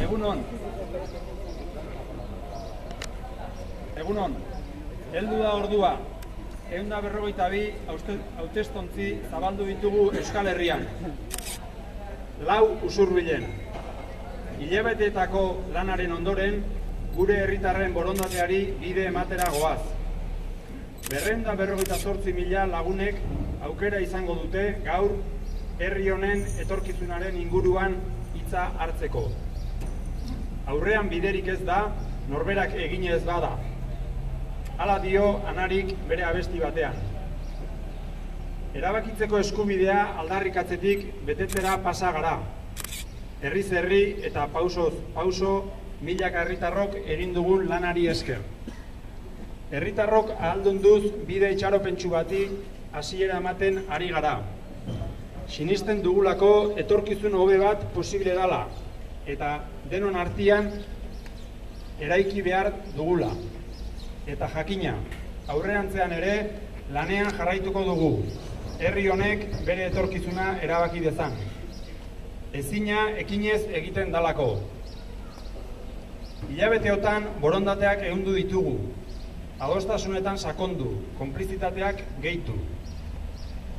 Egunon. Egunon. Heldu da ordua. 152 hautestontzi zabaldu ditugu Euskal Herrian. 4 usurbilen. Hilabeteetako lanaren ondoren, gure herritarren borondateari bide ematera goaz. 258.000 lagunek aukera izango dute gaur herri honen etorkizunaren inguruan hitza hartzeko. Aurrean biderik ez da, norberak egin ez bada. Hala dio Anarik bere abesti batean. Erabakitzeko eskubidea aldarrikatzetik betetzera pasa gara. Herriz herri eta pausoz pauso milaka herritarrok egin dugun lanari esker. Herritarrok ahaldunduz bide itxaropentsu bati hasiera ematen ari gara. Sinisten dugulako etorkizun hobe bat posible dela eta denon artean eraiki behar dugula. Eta jakina, aurrerantzean ere lanean jarraituko dugu. Herri honek bere etorkizuna erabaki dezan. Ezina ekinez egiten dalako. Hilabeteotan borondateak ehundu ditugu. Adostasunetan sakondu, konplizitateak gehitu.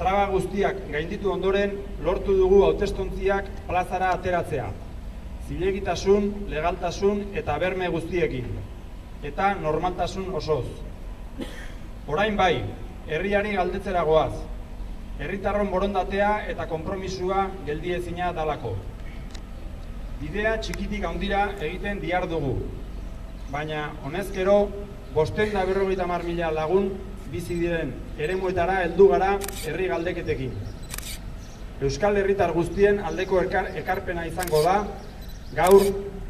Traba guztiak gainditu ondoren lortu dugu hautestontziak plazara ateratzea. Zilegitasun, legaltasun eta berme guztiekin. Eta normaltasun osoz. Orain bai, herriari galdetzera goaz. Herritarron borondatea eta konpromisua geldiezina dalako. Bidea txikitik handira egiten dihardugu. Baina, honezkero, 550.000 lagun bizi diren eremuetara heldu gara herri galdeketekin. Euskal herritar guztien aldeko ekarpena izango da, gaur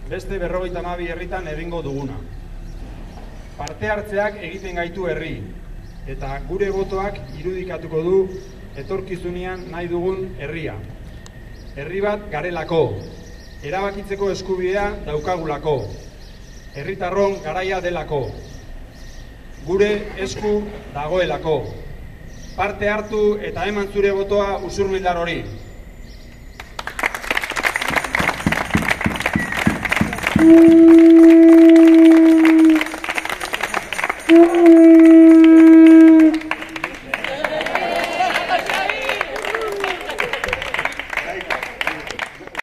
beste 52 herritan egingo duguna. Parte hartzeak egiten gaitu herri, eta gure botoak irudikatuko du etorkizunean nahi dugun herria. Herri bat garelako, erabakitzeko eskubidea daukagulako, herritarron garaia delako, gure esku dagoelako. Parte hartu eta eman zure botoa usurbildar hori.